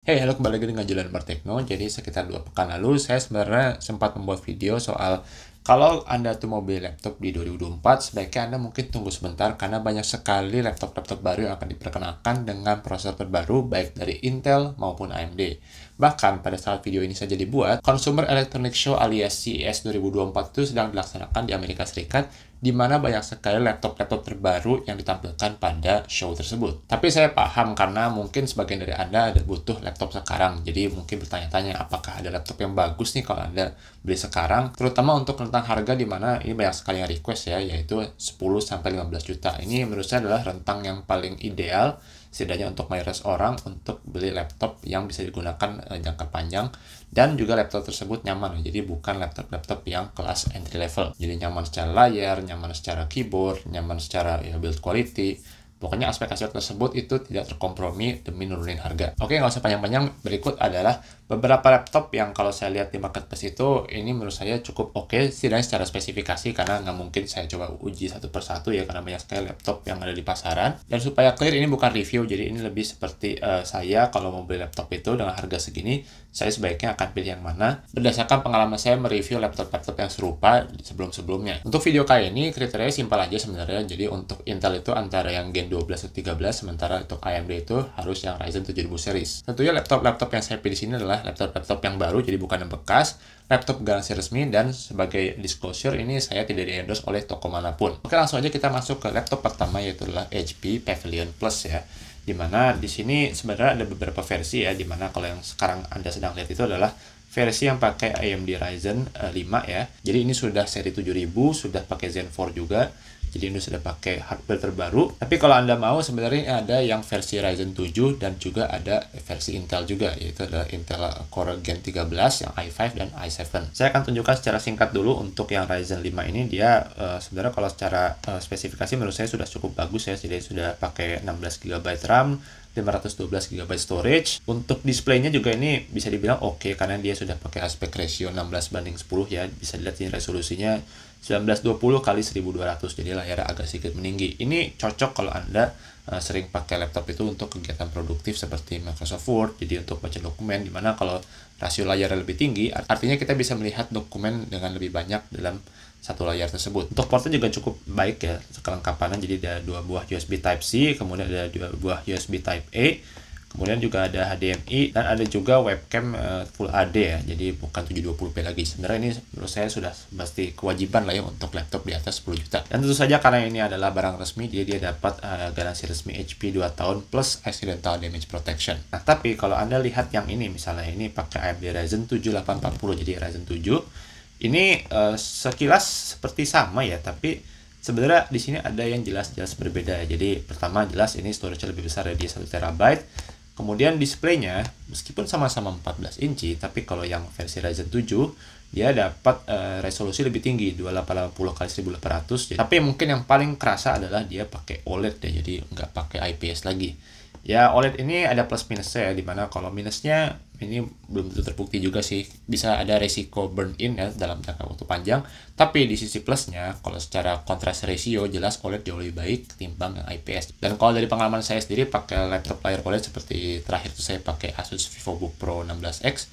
Halo, kembali lagi dengan Julian Bartekno. Jadi sekitar 2 pekan lalu saya sebenarnya sempat membuat video soal kalau Anda tuh mau beli laptop di 2024, sebaiknya Anda mungkin tunggu sebentar karena banyak sekali laptop-laptop baru yang akan diperkenalkan dengan prosesor terbaru baik dari Intel maupun AMD. Bahkan pada saat video ini saja dibuat, Consumer Electronics Show alias CES 2024 itu sedang dilaksanakan di Amerika Serikat, di mana banyak sekali laptop-laptop terbaru yang ditampilkan pada show tersebut. Tapi saya paham karena mungkin sebagian dari Anda ada butuh laptop sekarang, jadi mungkin bertanya-tanya apakah ada laptop yang bagus nih kalau Anda beli sekarang, terutama untuk rentang harga di mana ini banyak sekali yang request ya, yaitu 10-15 juta. Ini menurut saya adalah rentang yang paling ideal setidaknya untuk mayoritas orang untuk beli laptop yang bisa digunakan jangka panjang dan juga laptop tersebut nyaman. Jadi bukan laptop-laptop yang kelas entry level. Jadi nyaman secara layar, nyaman secara keyboard, nyaman secara build quality. Pokoknya aspek-aspek tersebut itu tidak terkompromi demi nurunin harga. Oke, nggak usah panjang-panjang. Berikut adalah beberapa laptop yang kalau saya lihat di marketplace itu, ini menurut saya cukup oke, setidaknya secara spesifikasi, karena nggak mungkin saya coba uji satu persatu ya, karena banyak sekali laptop yang ada di pasaran. Dan supaya clear, ini bukan review, jadi ini lebih seperti saya kalau mau beli laptop itu dengan harga segini, saya sebaiknya akan pilih yang mana berdasarkan pengalaman saya mereview laptop-laptop yang serupa sebelum-sebelumnya. Untuk video kali ini kriterianya simpel aja sebenarnya. Jadi untuk Intel itu antara yang Gen 12 atau 13, sementara untuk AMD itu harus yang Ryzen 7000 series. Tentunya laptop-laptop yang saya pilih di sini adalah laptop-laptop yang baru, jadi bukan yang bekas, laptop garansi resmi, dan sebagai disclosure ini saya tidak di-endorse oleh toko manapun. Oke, langsung aja kita masuk ke laptop pertama, yaitu adalah HP Pavilion Plus ya. Dimana di sini sebenarnya ada beberapa versi ya, dimana kalau yang sekarang Anda sedang lihat itu adalah versi yang pakai AMD Ryzen 5 ya. Jadi ini sudah seri 7000, sudah pakai Zen 4 juga. Jadi ini sudah pakai hardware terbaru. Tapi kalau Anda mau, sebenarnya ada yang versi Ryzen 7 dan juga ada versi Intel juga, yaitu adalah Intel Core Gen 13 yang i5 dan i7. Saya akan tunjukkan secara singkat dulu untuk yang Ryzen 5 ini. Dia sebenarnya kalau secara spesifikasi menurut saya sudah cukup bagus ya. Jadi sudah pakai 16 GB RAM, 512 GB storage. Untuk displaynya juga ini bisa dibilang oke, karena dia sudah pakai aspek ratio 16:10 ya. Bisa dilihat ini resolusinya 1920 x 1200, jadi layarnya agak sedikit meninggi. Ini cocok kalau Anda sering pakai laptop itu untuk kegiatan produktif seperti Microsoft Word, jadi untuk baca dokumen, dimana kalau rasio layarnya lebih tinggi, artinya kita bisa melihat dokumen dengan lebih banyak dalam satu layar tersebut. Untuk portnya juga cukup baik ya kelengkapannya, jadi ada 2 buah USB Type-C, kemudian ada 2 buah USB Type-A, kemudian juga ada HDMI, dan ada juga webcam Full HD ya, jadi bukan 720p lagi. Sebenarnya ini menurut saya sudah pasti kewajiban lah ya untuk laptop di atas 10 juta. Dan tentu saja karena ini adalah barang resmi, jadi dia dapat garansi resmi HP 2 tahun plus accidental damage protection. Nah, tapi kalau Anda lihat yang ini, misalnya ini pakai AMD Ryzen 7840, jadi Ryzen 7. Ini sekilas seperti sama ya, tapi sebenarnya di sini ada yang jelas-jelas berbeda ya. Jadi pertama jelas ini storage lebih besar ya, dia 1 TB. Kemudian displaynya meskipun sama-sama 14 inci, tapi kalau yang versi Ryzen 7 dia dapat resolusi lebih tinggi 2880 x 1800. Tapi mungkin yang paling kerasa adalah dia pakai OLED ya, jadi nggak pakai IPS lagi. Ya, OLED ini ada plus minusnya ya, dimana kalau minusnya ini belum tentu terbukti juga sih, bisa ada resiko burn in ya dalam jangka waktu panjang. Tapi di sisi plusnya, kalau secara contrast ratio jelas OLED jauh lebih baik ketimbang yang IPS. Dan kalau dari pengalaman saya sendiri pakai laptop layar OLED seperti terakhir itu saya pakai Asus VivoBook Pro 16X,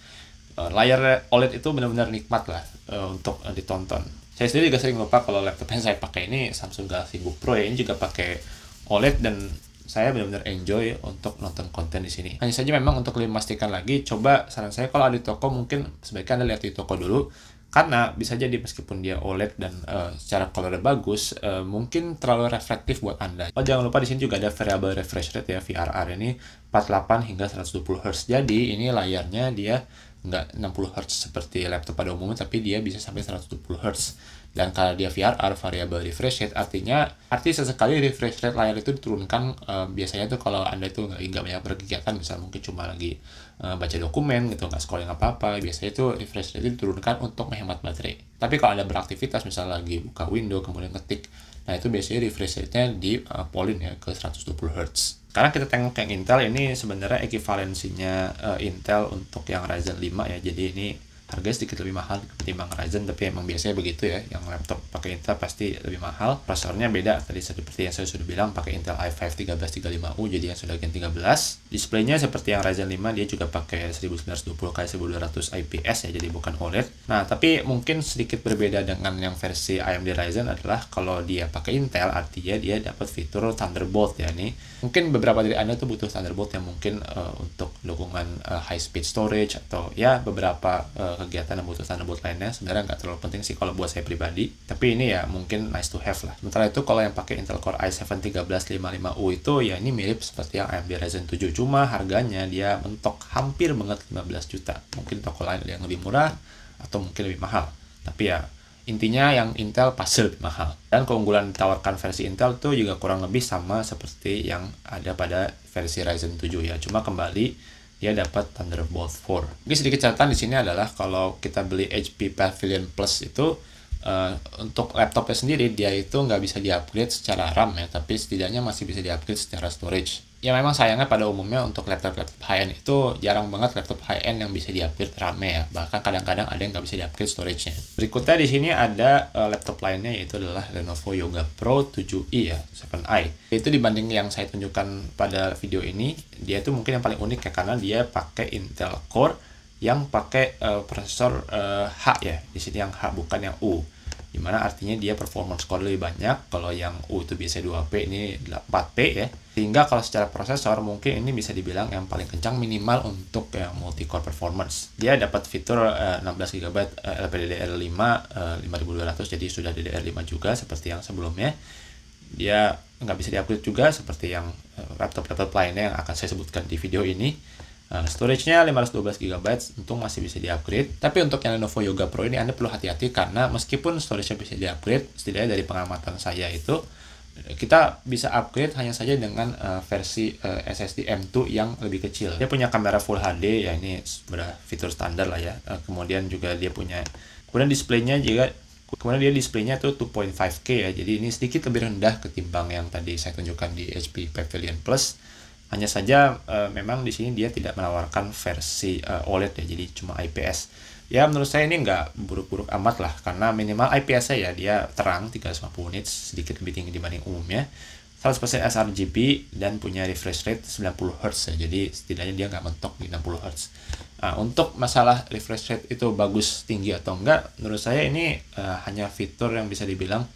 layar OLED itu benar-benar nikmat lah untuk ditonton. Saya sendiri juga sering lupa kalau laptop yang saya pakai ini Samsung Galaxy Book Pro ya, ini juga pakai OLED dan saya benar-benar enjoy untuk nonton konten di sini. Hanya saja memang untuk lebih memastikan lagi, coba saran saya kalau ada di toko mungkin sebaiknya Anda lihat di toko dulu, karena bisa jadi meskipun dia OLED dan secara colornya bagus, mungkin terlalu reflektif buat Anda. Oh, jangan lupa di sini juga ada variable refresh rate ya, VRR ini 48 hingga 120 Hz. Jadi ini layarnya dia nggak 60 Hz seperti laptop pada umumnya, tapi dia bisa sampai 120 Hz. Dan kalau dia VRR, variable refresh rate, artinya sesekali refresh rate layar itu diturunkan. Biasanya tuh kalau Anda itu nggak banyak berkegiatan, misalnya mungkin cuma lagi baca dokumen gitu, nggak scrolling apa-apa, biasanya itu refresh rate itu diturunkan untuk menghemat baterai. Tapi kalau Anda beraktivitas, misalnya lagi buka window kemudian ketik, nah itu biasanya refresh rate-nya di polin ya ke 120 Hz. Sekarang kita tengok yang Intel, ini sebenarnya ekivalensinya Intel untuk yang Ryzen 5 ya. Jadi ini harganya sedikit lebih mahal ketimbang Ryzen, tapi emang biasanya begitu ya, yang laptop pakai Intel pasti lebih mahal. Prosesornya beda, tadi seperti yang saya sudah bilang pakai Intel i5 1335U, jadi yang sudah Gen 13. Displaynya seperti yang Ryzen 5, dia juga pakai 1920x1200 IPS ya, jadi bukan OLED. Nah, tapi mungkin sedikit berbeda dengan yang versi AMD Ryzen adalah kalau dia pakai Intel, artinya dia dapat fitur Thunderbolt ya. Nih mungkin beberapa dari Anda tuh butuh Thunderbolt yang mungkin untuk dukungan high speed storage atau ya beberapa kegiatan yang butuh Thunderbolt lainnya. Sebenarnya nggak terlalu penting sih kalau buat saya pribadi, tapi ini ya mungkin nice to have lah. Sementara itu kalau yang pakai Intel Core i7 1355U itu ya ini mirip seperti yang AMD Ryzen 7, cuma harganya dia mentok hampir banget 15 juta. Mungkin toko lain ada yang lebih murah atau mungkin lebih mahal, tapi ya intinya yang Intel pasti lebih mahal. Dan keunggulan ditawarkan versi Intel tuh juga kurang lebih sama seperti yang ada pada versi Ryzen 7 ya. Cuma kembali dia dapat Thunderbolt 4. Mungkin sedikit catatan di sini adalah kalau kita beli HP Pavilion Plus itu untuk laptopnya sendiri dia itu nggak bisa di-upgrade secara RAM ya, tapi setidaknya masih bisa di-upgrade secara storage. Ya memang sayangnya pada umumnya untuk laptop high-end itu jarang banget laptop high-end yang bisa di-upgrade RAM-nya ya. Bahkan kadang-kadang ada yang nggak bisa di-upgrade storage-nya. Berikutnya di sini ada laptop lainnya, yaitu adalah Lenovo Yoga Pro 7i ya, 7i. Itu dibanding yang saya tunjukkan pada video ini, dia itu mungkin yang paling unik ya, karena dia pakai Intel Core yang pakai prosesor H ya. Di sini yang H bukan yang U. Dimana artinya dia performance core lebih banyak. Kalau yang U itu biasanya 2P, ini 4P ya. Sehingga kalau secara prosesor mungkin ini bisa dibilang yang paling kencang minimal untuk yang multi-core performance. Dia dapat fitur 16GB LPDDR5 5200, jadi sudah DDR5 juga seperti yang sebelumnya. Dia nggak bisa di-upgrade juga seperti yang laptop-laptop lainnya yang akan saya sebutkan di video ini. Storage-nya 512GB, untung masih bisa di-upgrade. Tapi untuk yang Lenovo Yoga Pro ini Anda perlu hati-hati, karena meskipun storage-nya bisa di-upgrade, setidaknya dari pengamatan saya itu kita bisa upgrade hanya saja dengan versi SSD M2 yang lebih kecil. Dia punya kamera Full HD ya, ini sudah fitur standar lah ya. Kemudian juga dia punya, kemudian displaynya juga, kemudian dia displaynya tuh 2.5K ya, jadi ini sedikit lebih rendah ketimbang yang tadi saya tunjukkan di HP Pavilion Plus. Hanya saja memang di sini dia tidak menawarkan versi OLED ya, jadi cuma IPS. Ya menurut saya ini nggak buruk-buruk amat lah, karena minimal IPS-nya ya dia terang 350 nits, sedikit lebih tinggi dibanding umumnya. 100% sRGB dan punya refresh rate 90Hz ya, jadi setidaknya dia nggak mentok di 60Hz. Nah, untuk masalah refresh rate itu bagus, tinggi atau enggak, menurut saya ini hanya fitur yang bisa dibilang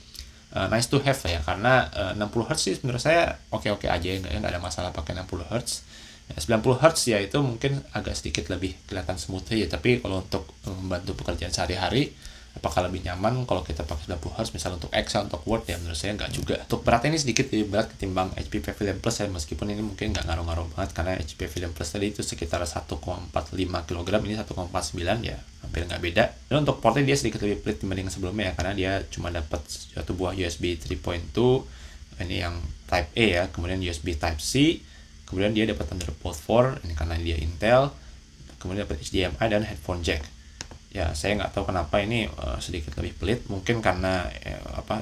nice to have ya, karena 60Hz sih menurut saya oke-oke aja ya, nggak ada masalah pakai 60Hz. 90Hz ya itu mungkin agak sedikit lebih kelihatan smooth ya, tapi kalau untuk membantu pekerjaan sehari-hari apakah lebih nyaman kalau kita pakai 90Hz misal untuk Excel, untuk Word ya, menurut saya nggak juga. Untuk beratnya ini sedikit lebih berat ketimbang HP Pavilion Plus ya, meskipun ini mungkin nggak ngaruh-ngaruh banget karena HP Pavilion Plus tadi itu sekitar 1,45 kg, ini 1,49 ya, hampir nggak beda. Dan untuk portnya dia sedikit lebih pelit dibanding sebelumnya ya, karena dia cuma dapat satu buah USB 3.2, ini yang Type A ya, kemudian USB Type C, kemudian dia dapat Thunderbolt 4, ini karena dia Intel, kemudian dapat HDMI dan headphone jack. Ya saya nggak tahu kenapa ini sedikit lebih pelit, mungkin karena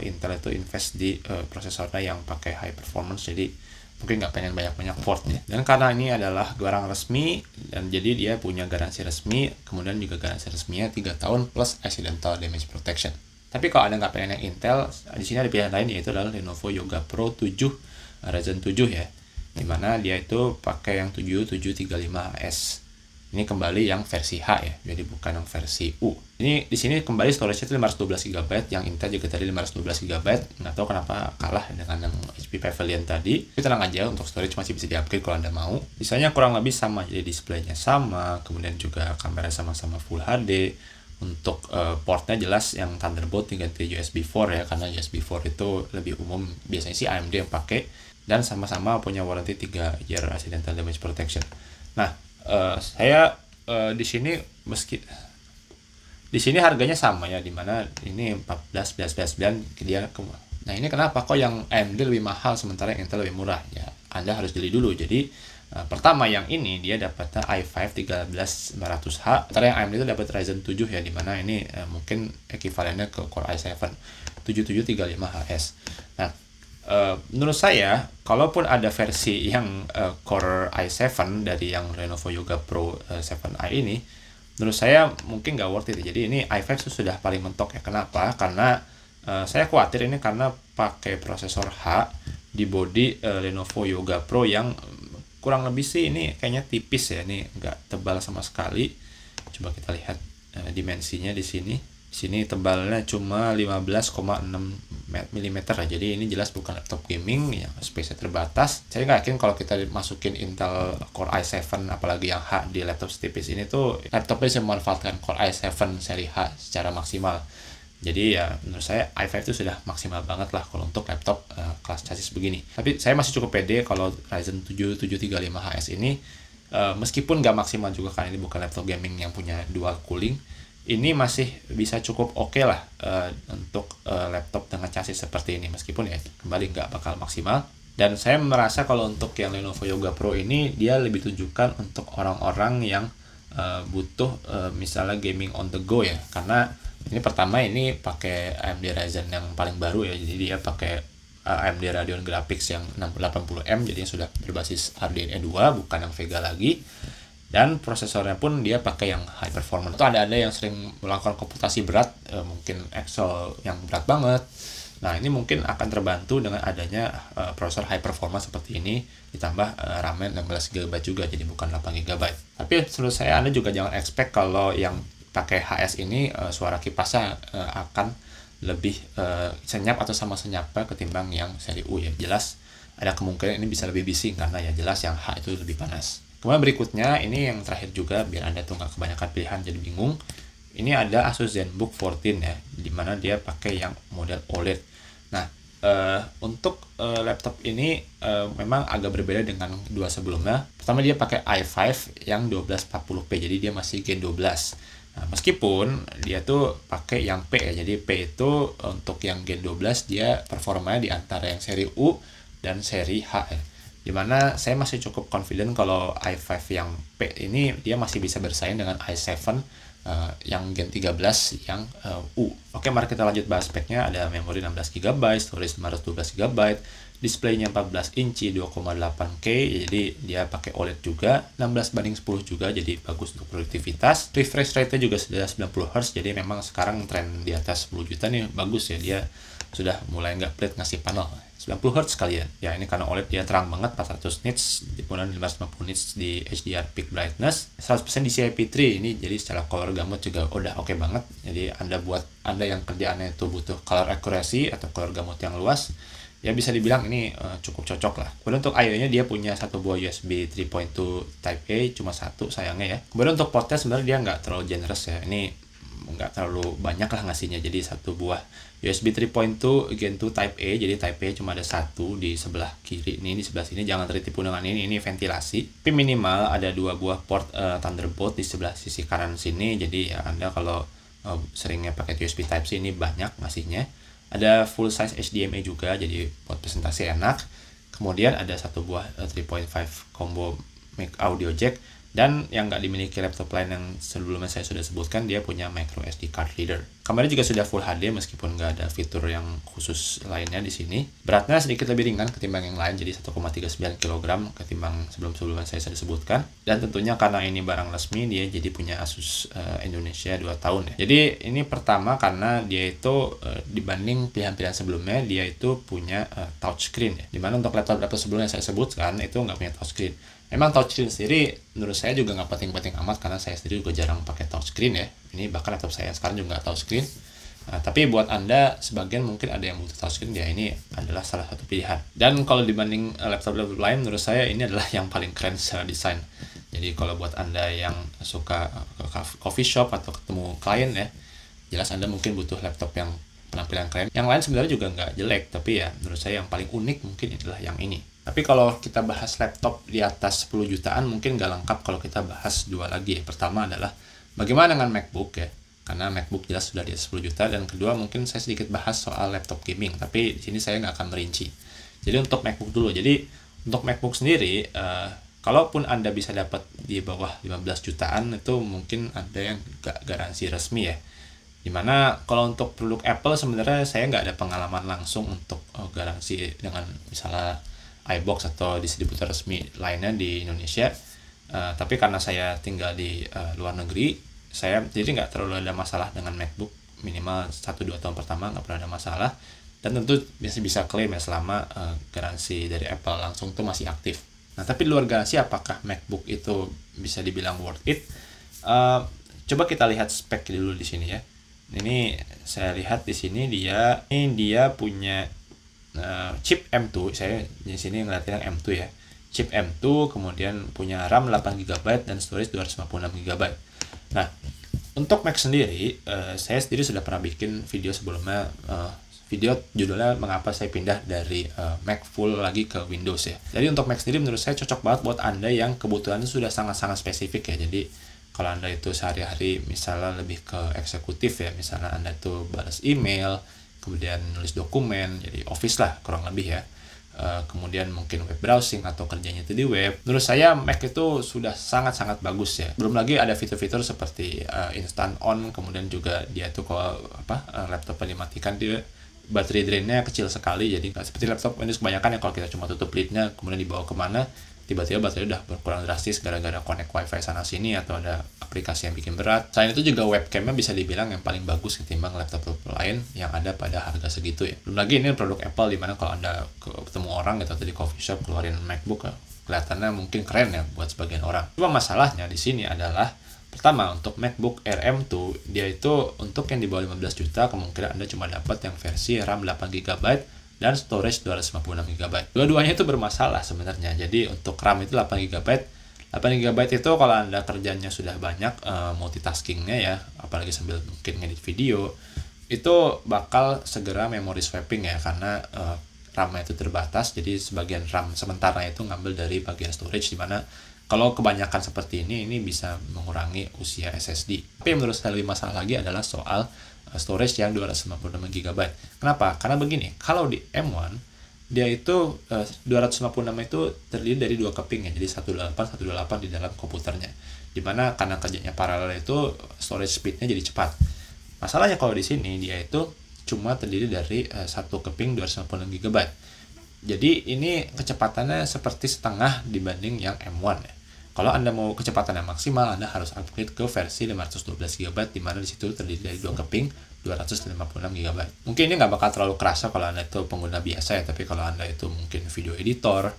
Intel itu invest di prosesornya yang pakai high performance, jadi mungkin nggak pengen banyak-banyak port ya. Dan karena ini adalah barang resmi, dan jadi dia punya garansi resmi, kemudian juga garansi resminya 3 tahun plus accidental damage protection. Tapi kalau Anda nggak pengen yang Intel, di sini ada pilihan lain, yaitu adalah Lenovo Yoga Pro 7 Ryzen 7 ya, dimana dia itu pakai yang 7735S. Ini kembali yang versi H ya, jadi bukan yang versi U. Ini di sini kembali storage-nya itu 512GB, yang Intel juga tadi 512GB. Nggak tahu kenapa kalah dengan yang HP Pavilion tadi. Tapi tenang aja, untuk storage masih bisa di-upgrade kalau Anda mau. Sisanya kurang lebih sama, jadi displaynya sama, kemudian juga kamera sama-sama Full HD. Untuk portnya jelas yang Thunderbolt diganti USB 4 ya, karena USB 4 itu lebih umum, biasanya sih AMD yang pakai. Dan sama-sama punya warranty 3 year accidental damage protection. Nah, saya di sini di sini harganya sama ya, dimana ini 14.999 dia. Nah ini kenapa kok yang AMD lebih mahal sementara yang Intel lebih murah ya? Anda harus jeli dulu. Jadi pertama yang ini dia dapat i5 13900H, sementara yang AMD itu dapat Ryzen 7 ya, dimana ini mungkin ekivalennya ke Core i7 7735HS. Nah menurut saya, kalaupun ada versi yang Core i7 dari yang Lenovo Yoga Pro 7i ini, menurut saya mungkin nggak worth it. Jadi ini i5 itu sudah paling mentok ya. Kenapa? Karena saya khawatir ini karena pakai prosesor H di body Lenovo Yoga Pro yang kurang lebih sih ini kayaknya tipis ya, ini nggak tebal sama sekali. Coba kita lihat dimensinya di sini. Di sini tebalnya cuma 15,6 mm lah. Jadi ini jelas bukan laptop gaming yang space-nya terbatas. Saya nggak yakin kalau kita masukin Intel Core i7 apalagi yang H di laptop setipis ini tuh laptopnya bisa memanfaatkan Core i7 seri H secara maksimal. Jadi ya menurut saya i5 itu sudah maksimal banget lah kalau untuk laptop kelas chassis begini. Tapi saya masih cukup pede kalau Ryzen 7 735HS ini meskipun nggak maksimal juga karena ini bukan laptop gaming yang punya dual cooling, ini masih bisa cukup oke lah untuk laptop dengan chassis seperti ini, meskipun ya kembali nggak bakal maksimal. Dan saya merasa kalau untuk yang Lenovo Yoga Pro ini dia lebih tujukan untuk orang-orang yang butuh misalnya gaming on the go ya, karena ini pertama ini pakai AMD Ryzen yang paling baru ya, jadi dia pakai AMD Radeon Graphics yang 6080M, jadi sudah berbasis RDNA 2 bukan yang Vega lagi. Dan prosesornya pun dia pakai yang high performance. Itu ada yang sering melakukan komputasi berat, mungkin Excel yang berat banget. Nah ini mungkin akan terbantu dengan adanya prosesor high performance seperti ini, ditambah RAM 16GB juga, jadi bukan 8GB. Tapi menurut saya Anda juga jangan expect kalau yang pakai HS ini suara kipasnya akan lebih senyap atau sama senyapnya ketimbang yang seri U ya. Jelas ada kemungkinan ini bisa lebih bising karena ya jelas yang H itu lebih panas. Kemudian berikutnya ini yang terakhir juga biar Anda tuh nggak kebanyakan pilihan jadi bingung. Ini ada Asus ZenBook 14 ya, dimana dia pakai yang model OLED. Nah untuk laptop ini memang agak berbeda dengan dua sebelumnya. Pertama dia pakai i5 yang 1240p, jadi dia masih Gen 12. Nah, meskipun dia tuh pakai yang P ya, jadi P itu untuk yang Gen 12 dia performanya di antara yang seri U dan seri H ya. Dimana saya masih cukup confident kalau i5 yang P ini dia masih bisa bersaing dengan i7 yang Gen 13 yang U. Oke, mari kita lanjut bahas speknya. Ada memori 16GB, storage 512GB, displaynya 14 inci 2,8K, jadi dia pakai OLED juga, 16:10 juga, jadi bagus untuk produktivitas. Refresh rate-nya juga sudah 90Hz, jadi memang sekarang tren di atas 10 juta nih bagus ya, dia sudah mulai nggak pelit ngasih panel 90Hz sekalian. Ya ini karena OLED dia terang banget, 400 nits, kemudian 550 nits di HDR peak brightness, 100% di CIP3 ini, jadi secara color gamut juga udah oke banget. Jadi buat anda yang kerjaannya itu butuh color accuracy atau color gamut yang luas, ya bisa dibilang ini cukup cocok lah. Kemudian untuk I/O-nya dia punya satu buah USB 3.2 Type A, cuma satu sayangnya ya. Kemudian untuk portnya sebenarnya dia nggak terlalu generous ya, ini nggak terlalu banyak lah ngasihnya, jadi satu buah USB 3.2 Gen 2 Type A, jadi Type A cuma ada satu di sebelah kiri, ini di sebelah sini, jangan tertipu dengan ini ventilasi. Tapi minimal ada dua buah port Thunderbolt di sebelah sisi kanan sini, jadi ya Anda kalau seringnya pakai USB Type C ini banyak ngasihnya. Ada full size HDMI juga, jadi buat presentasi enak. Kemudian ada satu buah 3.5 combo mic audio jack, dan yang nggak dimiliki laptop lain yang sebelumnya saya sudah sebutkan, dia punya micro SD card reader. Kameranya juga sudah full HD meskipun nggak ada fitur yang khusus lainnya di sini. Beratnya sedikit lebih ringan ketimbang yang lain, jadi 1,39 kg ketimbang sebelum-sebelumnya saya sudah sebutkan. Dan tentunya karena ini barang resmi, dia jadi punya Asus Indonesia 2 tahun ya. Jadi ini pertama karena dia itu dibanding pilihan-pilihan sebelumnya, dia itu punya touchscreen ya. Dimana untuk laptop-laptop sebelumnya saya sebutkan itu nggak punya touchscreen. Emang touchscreen sendiri menurut saya juga nggak penting-penting amat karena saya sendiri juga jarang pakai touchscreen ya. Ini bahkan laptop saya sekarang juga nggak touchscreen. Nah, tapi buat Anda sebagian mungkin ada yang butuh touchscreen, ya ini adalah salah satu pilihan. Dan kalau dibanding laptop-laptop lain, menurut saya ini adalah yang paling keren secara desain. Jadi kalau buat Anda yang suka ke coffee shop atau ketemu klien ya, jelas Anda mungkin butuh laptop yang penampilan keren. Yang lain sebenarnya juga nggak jelek, tapi ya menurut saya yang paling unik mungkin adalah yang ini. Tapi kalau kita bahas laptop di atas 10 jutaan mungkin nggak lengkap kalau kita bahas dua lagi. Pertama adalah bagaimana dengan MacBook ya, karena MacBook jelas sudah di atas 10 juta. Dan kedua mungkin saya sedikit bahas soal laptop gaming, tapi di sini saya nggak akan merinci. Jadi untuk MacBook dulu. Jadi untuk MacBook sendiri, kalaupun Anda bisa dapat di bawah 15 jutaan, itu mungkin ada yang nggak garansi resmi ya. Dimana kalau untuk produk Apple sebenarnya saya nggak ada pengalaman langsung untuk garansi dengan misalnya iBox atau distributor resmi lainnya di Indonesia. Tapi karena saya tinggal di luar negeri, saya jadi nggak terlalu ada masalah dengan MacBook, minimal 1-2 tahun pertama nggak pernah ada masalah, dan tentu bisa klaim ya selama garansi dari Apple langsung tuh masih aktif. Nah, tapi di luar garansi apakah MacBook itu bisa dibilang worth it? Coba kita lihat spek dulu di sini ya. Ini saya lihat di sini dia punya chip M2. Saya di sini ngeliatin yang M2 ya. Chip M2, kemudian punya RAM 8GB dan storage 256GB. Nah, untuk Mac sendiri, saya sendiri sudah pernah bikin video sebelumnya, video judulnya mengapa saya pindah dari Mac full lagi ke Windows ya. Jadi untuk Mac sendiri menurut saya cocok banget buat Anda yang kebutuhannya sudah sangat-sangat spesifik ya. Jadi kalau Anda itu sehari-hari misalnya lebih ke eksekutif ya, misalnya Anda itu balas email, kemudian nulis dokumen, jadi Office lah kurang lebih ya. Kemudian mungkin web browsing atau kerjanya itu di web. Menurut saya Mac itu sudah sangat-sangat bagus ya. Belum lagi ada fitur-fitur seperti instant on, kemudian juga dia itu kalau laptopnya dimatikan dia baterai drainnya kecil sekali, jadi nggak seperti laptop Windows kebanyakan ya kalau kita cuma tutup lidnya kemudian dibawa kemana tiba-tiba baterai udah berkurang drastis gara-gara connect wifi sana sini atau ada aplikasi yang bikin berat. Selain itu juga webcamnya bisa dibilang yang paling bagus ketimbang laptop lain yang ada pada harga segitu ya. Belum lagi ini produk Apple, dimana kalau Anda ketemu orang gitu atau di coffee shop keluarin MacBook kelihatannya mungkin keren ya buat sebagian orang. Cuma masalahnya di sini adalah pertama, untuk MacBook Air M2 dia itu untuk yang di bawah 15 juta kemungkinan Anda cuma dapat yang versi RAM 8GB dan storage 256GB. Dua-duanya itu bermasalah sebenarnya. Jadi untuk RAM itu 8GB. 8GB itu kalau Anda kerjanya sudah banyak multitaskingnya ya, apalagi sambil mungkin ngedit video, itu bakal segera memory swapping ya, karena RAM-nya itu terbatas. Jadi sebagian RAM sementara itu ngambil dari bagian storage, dimana kalau kebanyakan seperti ini bisa mengurangi usia SSD. Tapi yang menurut saya lebih masalah lagi adalah soal storage yang 256GB. Kenapa? Karena begini, kalau di M1 dia itu 256 itu terdiri dari 2 keping ya, jadi 128 di dalam komputernya. Dimana karena kerjanya paralel itu storage speednya jadi cepat. Masalahnya kalau di sini dia itu cuma terdiri dari 1 keping 256GB. Jadi ini kecepatannya seperti setengah dibanding yang M1 ya. Kalau Anda mau kecepatan yang maksimal, Anda harus upgrade ke versi 512GB, di mana di situ terdiri dari 2 keping 256GB. Mungkin ini nggak bakal terlalu kerasa kalau Anda itu pengguna biasa ya, tapi kalau Anda itu mungkin video editor,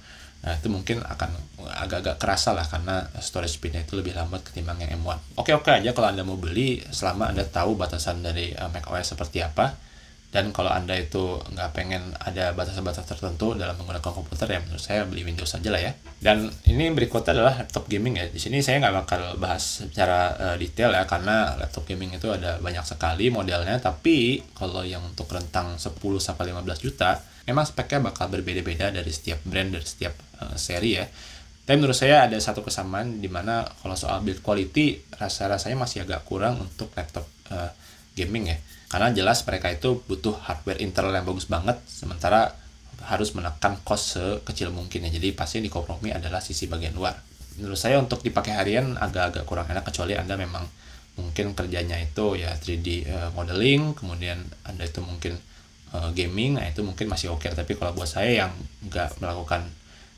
nah itu mungkin akan agak-agak kerasa lah, karena storage speednya itu lebih lambat ketimbang yang M1. Oke aja kalau Anda mau beli, selama Anda tahu batasan dari macOS seperti apa. Dan kalau Anda itu nggak pengen ada batas-batas tertentu dalam menggunakan komputer, ya menurut saya beli Windows aja lah ya. Dan ini berikutnya adalah laptop gaming ya. Di sini saya nggak bakal bahas secara detail ya, karena laptop gaming itu ada banyak sekali modelnya. Tapi kalau yang untuk rentang 10-15 juta, memang speknya bakal berbeda-beda dari setiap brand, dari setiap seri ya. Tapi menurut saya ada satu kesamaan, dimana kalau soal build quality, rasanya masih agak kurang untuk laptop gaming ya. Karena jelas mereka itu butuh hardware internal yang bagus banget, sementara harus menekan cost sekecil mungkin ya. Jadi pasti yang dikompromi adalah sisi bagian luar. Menurut saya untuk dipakai harian agak-agak kurang enak, kecuali Anda memang mungkin kerjanya itu ya 3D modeling, kemudian Anda itu mungkin gaming, nah itu mungkin masih oke. Tapi kalau buat saya yang nggak melakukan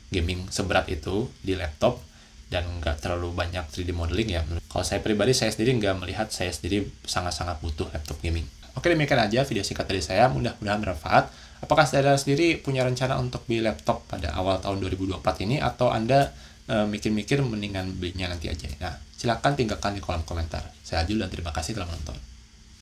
gaming seberat itu di laptop dan nggak terlalu banyak 3D modeling ya, kalau saya pribadi, saya sendiri nggak melihat saya sendiri sangat-sangat butuh laptop gaming. Oke, demikian aja video singkat dari saya, mudah-mudahan bermanfaat. Apakah Anda sendiri punya rencana untuk beli laptop pada awal tahun 2024 ini, atau Anda mikir-mikir mendingan belinya nanti aja? Nah, silahkan tinggalkan di kolom komentar. Saya Adil dan terima kasih telah menonton.